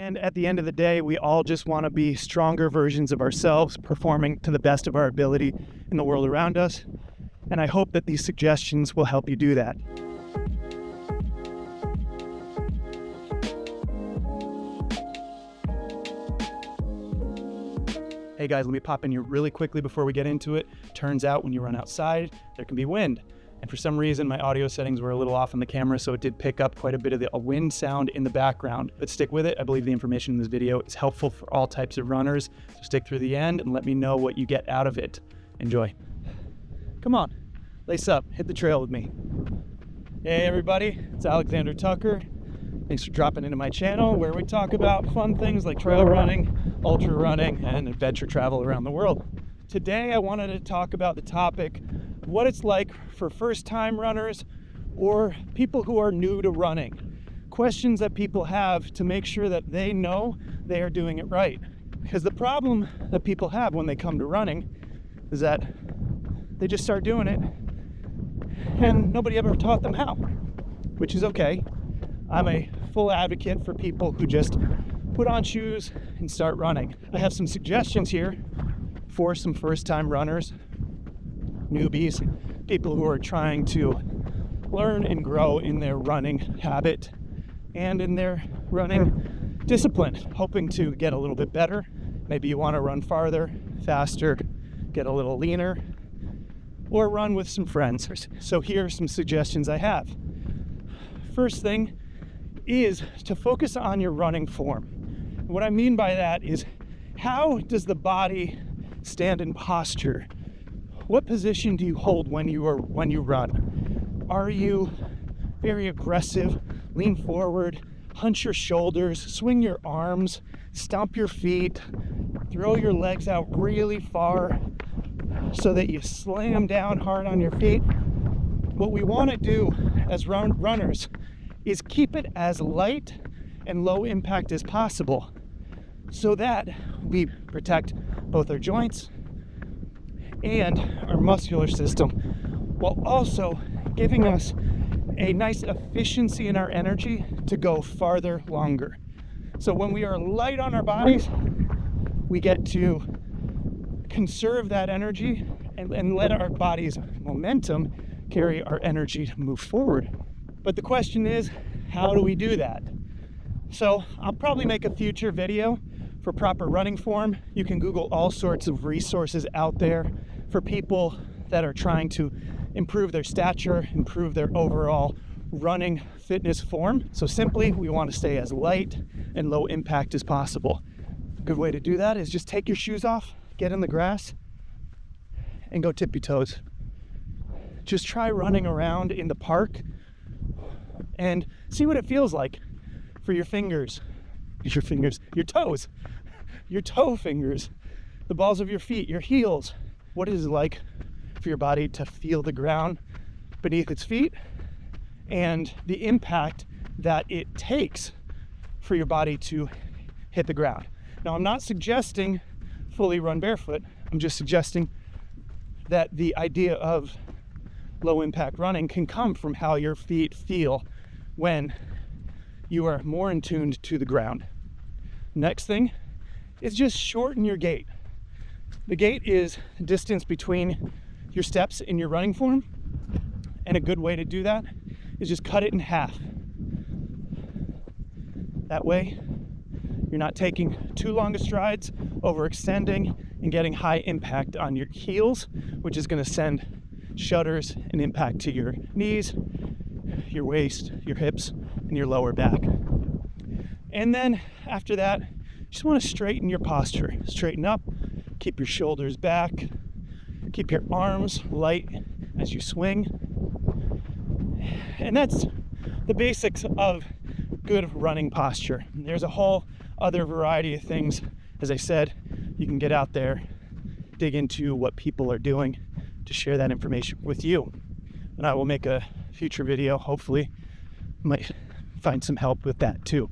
And at the end of the day, we all just want to be stronger versions of ourselves, performing to the best of our ability in the world around us. And I hope that these suggestions will help you do that. Hey guys, let me pop in here really quickly before we get into it. Turns out when you run outside, there can be wind. And for some reason, my audio settings were a little off on the camera, so it did pick up quite a bit of the wind sound in the background. But stick with it. I believe the information in this video is helpful for all types of runners. So stick through the end and let me know what you get out of it. Enjoy. Come on, lace up, hit the trail with me. Hey everybody, it's Alexander Tucker. Thanks for dropping into my channel where we talk about fun things like trail running, ultra running, and adventure travel around the world. Today I wanted to talk about the topic of what it's like for first-time runners or people who are new to running. Questions that people have to make sure that they know they are doing it right. Because the problem that people have when they come to running is that they just start doing it and nobody ever taught them how, which is okay. I'm a full advocate for people who just put on shoes and start running. I have some suggestions here for some first-time runners, newbies, people who are trying to learn and grow in their running habit and in their running discipline, hoping to get a little bit better. Maybe you want to run farther, faster, get a little leaner, or run with some friends. So here are some suggestions I have. First thing is to focus on your running form. What I mean by that is, how does the body stand in posture? What position do you hold when you run? Are you very aggressive? Lean forward, hunch your shoulders, swing your arms, stomp your feet, throw your legs out really far so that you slam down hard on your feet. What we want to do as runners is keep it as light and low impact as possible so that we protect both our joints and our muscular system, while also giving us a nice efficiency in our energy to go farther, longer. So when we are light on our bodies, we get to conserve that energy and let our body's momentum carry our energy to move forward. But the question is, how do we do that? So I'll probably make a future video for proper running form. You can Google all sorts of resources out there for people that are trying to improve their stature, improve their overall running fitness form. So simply, we want to stay as light and low impact as possible. A good way to do that is just take your shoes off, get in the grass, and go tippy toes. Just try running around in the park and see what it feels like for your fingers, your toes, your toe fingers, the balls of your feet, your heels. What is it like for your body to feel the ground beneath its feet and the impact that it takes for your body to hit the ground? Now, I'm not suggesting fully run barefoot. I'm just suggesting that the idea of low impact running can come from how your feet feel when you are more in tuned to the ground. Next thing is just shorten your gait. The gait is the distance between your steps in your running form, and a good way to do that is just cut it in half. That way, you're not taking too long of strides, overextending, and getting high impact on your heels, which is going to send shudders and impact to your knees, your waist, your hips, and your lower back. And then after that, you just want to straighten your posture. Straighten up, keep your shoulders back, keep your arms light as you swing. And that's the basics of good running posture. There's a whole other variety of things. As I said, you can get out there, dig into what people are doing to share that information with you. And I will make a future video, hopefully, might find some help with that too.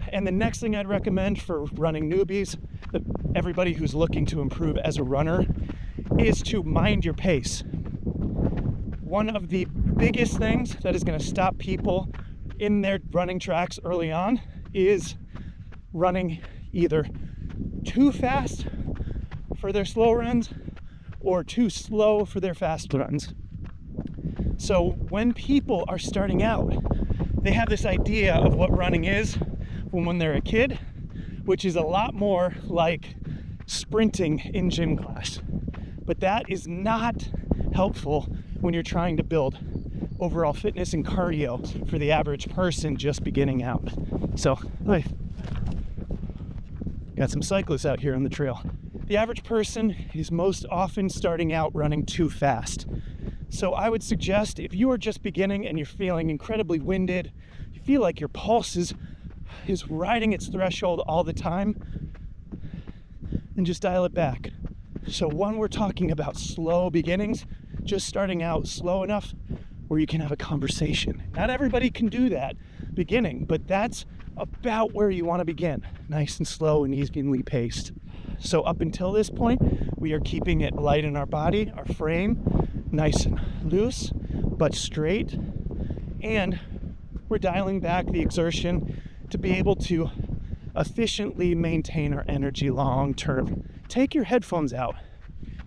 And the next thing I'd recommend for running newbies, everybody who's looking to improve as a runner, is to mind your pace. One of the biggest things that is going to stop people in their running tracks early on is running either too fast for their slow runs or too slow for their fast runs. So when people are starting out, they have this idea of what running is when they're a kid, which is a lot more like sprinting in gym class. But that is not helpful when you're trying to build overall fitness and cardio for the average person just beginning out. So, got some cyclists out here on the trail. The average person is most often starting out running too fast. So I would suggest, if you are just beginning and you're feeling incredibly winded, you feel like your pulse is riding its threshold all the time, then just dial it back. So when we're talking about slow beginnings, just starting out slow enough where you can have a conversation. Not everybody can do that beginning, but that's about where you want to begin. Nice and slow and evenly paced. So up until this point, we are keeping it light in our body, our frame, nice and loose, but straight. And we're dialing back the exertion to be able to efficiently maintain our energy long term. Take your headphones out.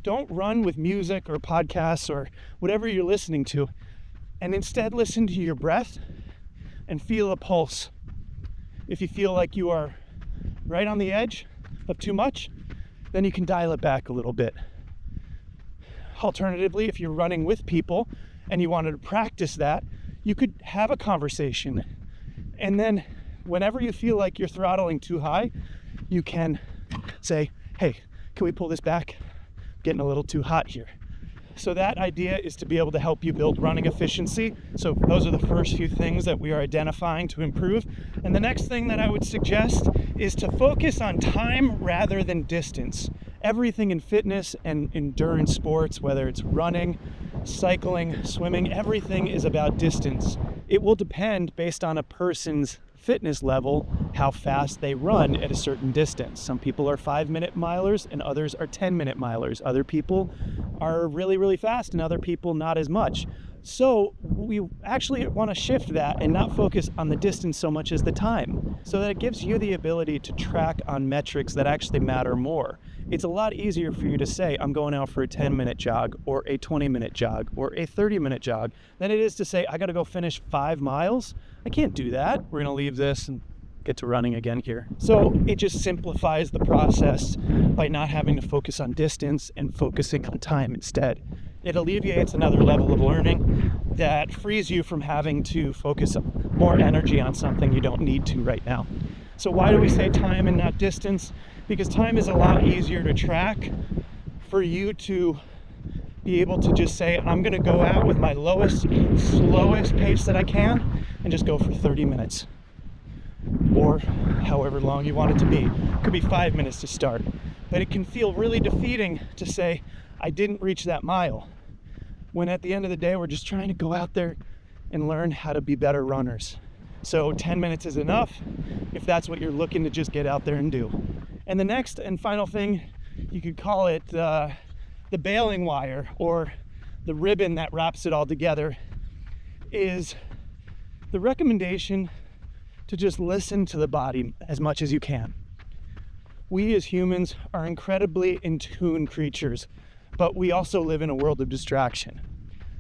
Don't run with music or podcasts or whatever you're listening to, and instead listen to your breath and feel a pulse. If you feel like you are right on the edge of too much, then you can dial it back a little bit. Alternatively, if you're running with people and you wanted to practice that, you could have a conversation. And then whenever you feel like you're throttling too high, you can say, hey, can we pull this back? I'm getting a little too hot here. So that idea is to be able to help you build running efficiency. So those are the first few things that we are identifying to improve. And the next thing that I would suggest is to focus on time rather than distance. Everything in fitness and endurance sports, whether it's running, cycling, swimming, everything is about distance. It will depend based on a person's fitness level, how fast they run at a certain distance. Some people are 5-minute milers and others are 10-minute milers. Other people are really, really fast and other people not as much. So we actually want to shift that and not focus on the distance so much as the time, so that it gives you the ability to track on metrics that actually matter more. It's a lot easier for you to say, I'm going out for a 10-minute jog or a 20-minute jog or a 30-minute jog than it is to say, I got to go finish 5 miles. I can't do that. We're going to leave this and get to running again here. So it just simplifies the process by not having to focus on distance and focusing on time instead. It alleviates another level of learning that frees you from having to focus more energy on something you don't need to right now. So why do we say time and not distance? Because time is a lot easier to track for you to be able to just say, I'm going to go out with my lowest, slowest pace that I can and just go for 30 minutes. Or however long you want it to be. It could be 5 minutes to start. But it can feel really defeating to say, I didn't reach that mile. When at the end of the day, we're just trying to go out there and learn how to be better runners. So 10 minutes is enough if that's what you're looking to just get out there and do. And the next and final thing, you could call it the bailing wire or the ribbon that wraps it all together, is the recommendation to just listen to the body as much as you can. We as humans are incredibly in tune creatures, but we also live in a world of distraction.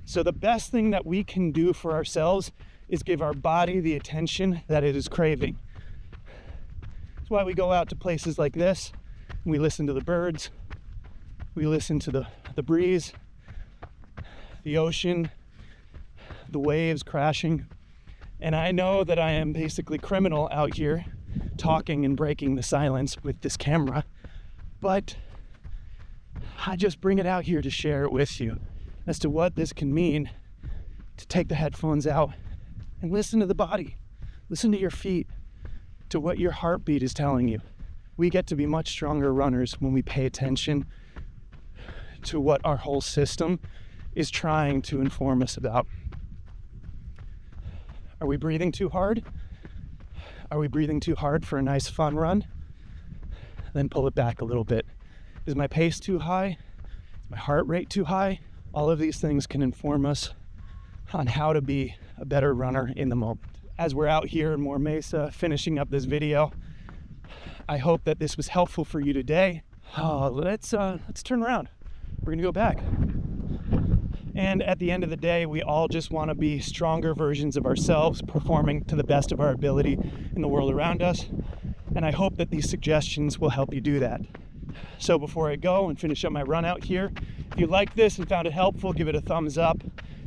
So the best thing that we can do for ourselves is give our body the attention that it is craving. That's why we go out to places like this and we listen to the birds, we listen to the breeze, the ocean, the waves crashing. And I know that I am basically criminal out here talking and breaking the silence with this camera, but I just bring it out here to share it with you as to what this can mean to take the headphones out and listen to the body, listen to your feet, to what your heartbeat is telling you. We get to be much stronger runners when we pay attention to what our whole system is trying to inform us about. Are we breathing too hard? Are we breathing too hard for a nice fun run? Then pull it back a little bit. Is my pace too high? Is my heart rate too high? All of these things can inform us on how to be a better runner in the moment. As we're out here in Moore Mesa finishing up this video, I hope that this was helpful for you today. Let's turn around. We're gonna go back. And at the end of the day, we all just want to be stronger versions of ourselves, performing to the best of our ability in the world around us. And I hope that these suggestions will help you do that. So before I go and finish up my run out here, if you liked this and found it helpful, give it a thumbs up,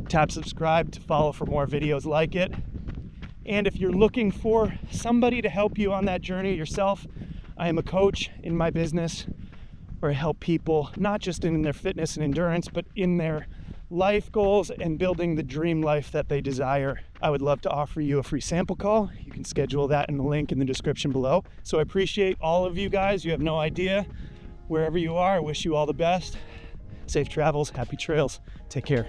tap subscribe to follow for more videos like it. And if you're looking for somebody to help you on that journey yourself, I am a coach in my business where I help people not just in their fitness and endurance, but in their life goals and building the dream life that they desire. I would love to offer you a free sample call. You can schedule that in the link in the description below. So I appreciate all of you guys. You have no idea. Wherever you are, I wish you all the best. Safe travels, happy trails. Take care.